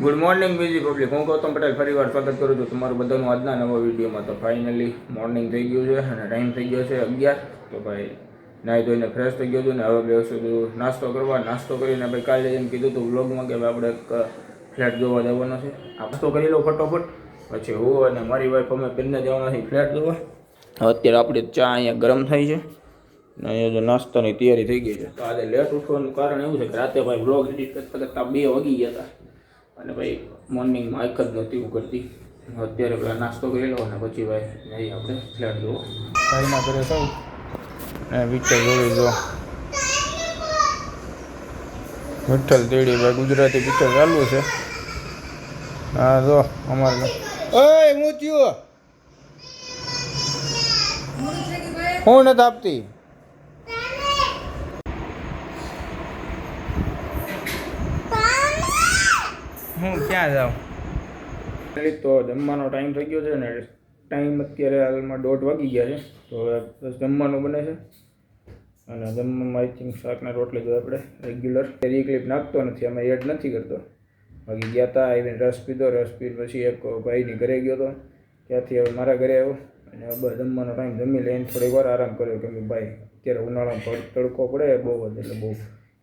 Good morning બીજી public, હું ગૌતમ પટેલ ફરીવાર સ્વાગત કરું છું તમારું બધાનું આજના નવા વિડીયોમાં. તો ફાઇનલી મોર્નિંગ થઈ ગયું છે અને ટાઈમ થઈ ગયો છે 11. તો ભાઈ નાહી ધોઈને ફ્રેશ થઈ ગયો છું ને હવે બેસું નાસ્તો કરવા. નાસ્તો કરીને ભાઈ કાલે એમ કીધું હતું વ્લોગમાં કે આપણે એક ફ્લેટ જોવા જવાનો છે. આ નાસ્તો કરી લો ફટોફટ, પછી હું અને મારી વાઈફ અમે બંને જવાના છીએ ફ્લેટ જોવા. અત્યારે આપણી ચા અહીંયા ગરમ થઈ છે ને અહીંયા જો નાસ્તાની તૈયારી થઈ ગઈ છે. તો આજે લેટ ઉઠવાનું કારણ એવું છે કે રાતે ભાઈ વ્લોગ એડિટ કરતા કરતાં 2 વાગી ગયા હતા અને ભાઈ મોર્નિંગમાં એક જ નહોતી કરતી. અત્યારે પેલા નાસ્તો કરી લો અને પછી ભાઈ નહીં આપણે ફ્લેટ જોવો. ભાઈના ઘરે સૌ પિક્ચર જોઈ જો વિઠ્ઠલ તેડી ભાઈ ગુજરાતી પિક્ચર ચાલુ છે. હા જો અમારે ઓય મૂચ્યો હું નથી આપતી. હું ક્યાં જાઉં? તો જમવાનો ટાઈમ થઈ ગયો છે ને ટાઈમ અત્યારે હાલમાં 1:30 વાગી ગયા છે. તો હવે બસ જમવાનું બને છે અને જમવામાં આઈ થિંક શાકના રોટલી જો આપણે રેગ્યુલર એ ક્લિપ નાખતો નથી, અમે એડ નથી કરતો. બાકી ગયા હતા આવીને રસ પીધો, રસ પી પછી એક ભાઈની ઘરે ગયો હતો, ત્યાંથી હવે મારા ઘરે આવ્યો અને બસ જમવાનો ટાઈમ જમી લઈને થોડીક વાર આરામ કર્યો. કેમ કે ભાઈ અત્યારે ઉનાળામાં તડકો પડે બહુ જ, એટલે બહુ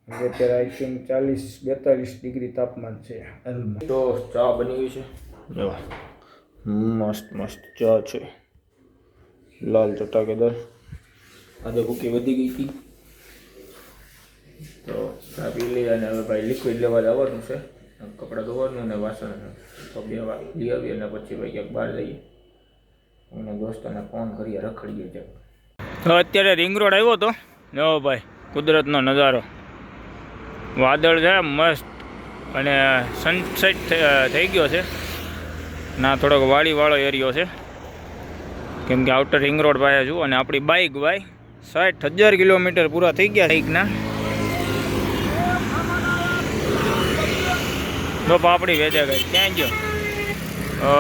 અત્યારે આઈ થિંક 40-42 ડિગ્રી તાપમાન છે. તો ચા બની ગઈ છે, મસ્ત મસ્ત ચા છે, લાલ ચટાકેદાર. આજે ભૂકી વધી ગઈ હતી તો ચા પી લઈ અને હવે ભાઈ લિક્વિડ લેવા જવાનું છે, કપડાં ધોવાનું અને વાસણ તો 2 વાર લઈ આવીએ અને પછી ભાઈ ક્યાંક બહાર જઈએ અને દોસ્તોને ફોન કરીએ, રખડીએ છે. તો અત્યારે રિંગ રોડ આવ્યો હતો જો ભાઈ, કુદરતનો નજારો, વાદળ છે મસ્ત અને સનસેટ થઈ ગયો છે. ના થોડોક વાડીવાળો એરિયો છે કેમ કે આઉટર રિંગ રોડ પાસે છું અને આપણી બાઇક ભાઈ 60,000 કિલોમીટર પૂરા થઈ ગયા બાઇકના. તો પાપડી વેચે ગઈ ક્યાં ગયો?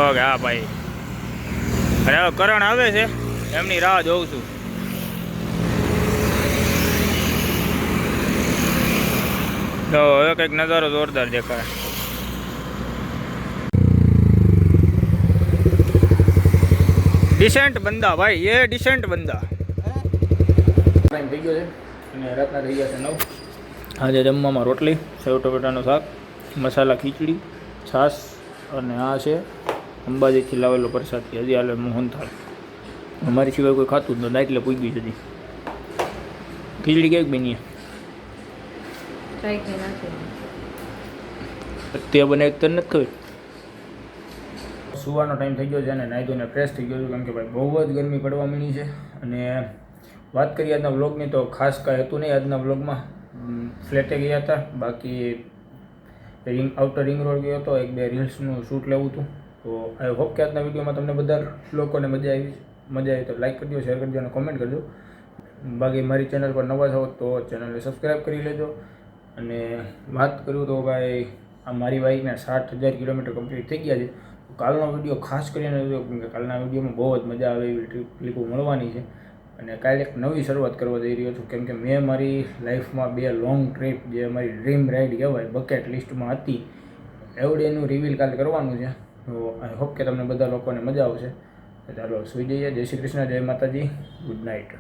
ઓકે હા ભાઈ, અરે હવે કરણ આવે છે એમની રાહ જોઉં છું. તો હવે કંઈક નજારો જોરદાર દેખાય. ડિસેન્ટ બંદા ભાઈ, એ ડિસેન્ટ બંદા. ટાઈમ થઈ ગયો છે અને રાતના થઈ ગયા છે 9. આજે જમવામાં રોટલી, સેવ ટમેટાનું શાક, મસાલા ખીચડી, છાશ અને આ છે અંબાજીથી લાવેલો પ્રસાદી. હજી હાલે મોહનથાળ, અમારી સિવાય કોઈ ખાતું જ નથી એટલે પૂગી જતી. ખીચડી કેવી બની? તે બને એક તર નથી ખબર. સુવાનો ટાઈમ થઈ ગયો છે અને નાહી ધોઈને ફ્રેશ થઈ ગયો છું કેમ કે ભાઈ બહુ જ ગરમી પડવા માંડી છે. અને વાત કરીએ આજના વ્લોગની તો ખાસ કાંઈ હતું નહીં આજના વ્લોગમાં. ફ્લેટે ગયા હતા, બાકી આઉટર રિંગ રોડ ગયો હતો, 1-2 રીલ્સનું શૂટ લેવું હતું. તો આઈ હોપ કે આજના વિડીયોમાં તમને બધા લોકોને મજા આવી તો લાઈક કરજો, શેર કરજો અને કોમેન્ટ કરજો. બાકી મારી ચેનલ પર નવા છો તો ચેનલને સબસ્ક્રાઈબ કરી લેજો. અને વાત કરું તો ભાઈ આ મારી બાઇકના 60,000 કિલોમીટર કમ્પ્લીટ થઈ ગયા છે. કાલનો વિડીયો ખાસ કરીને જોયો કેમ કે કાલના વિડીયોમાં બહુ જ મજા આવે એવી ક્લિપો મળવાની છે. અને કાલે એક નવી શરૂઆત કરવા જઈ રહ્યો છું કેમ કે મેં મારી લાઈફમાં 2 લોંગ ટ્રીપ જે મારી ડ્રીમ રાઇડ કહેવાય બકેટ લિસ્ટમાં હતી, એવડેનું રિવીલ કાલે કરવાનું છે. તો આઈ હોપ કે તમને બધા લોકોને મજા આવશે. ચાલો સુઈ જઈએ. જય શ્રી કૃષ્ણ, જય માતાજી, ગુડ નાઇટ.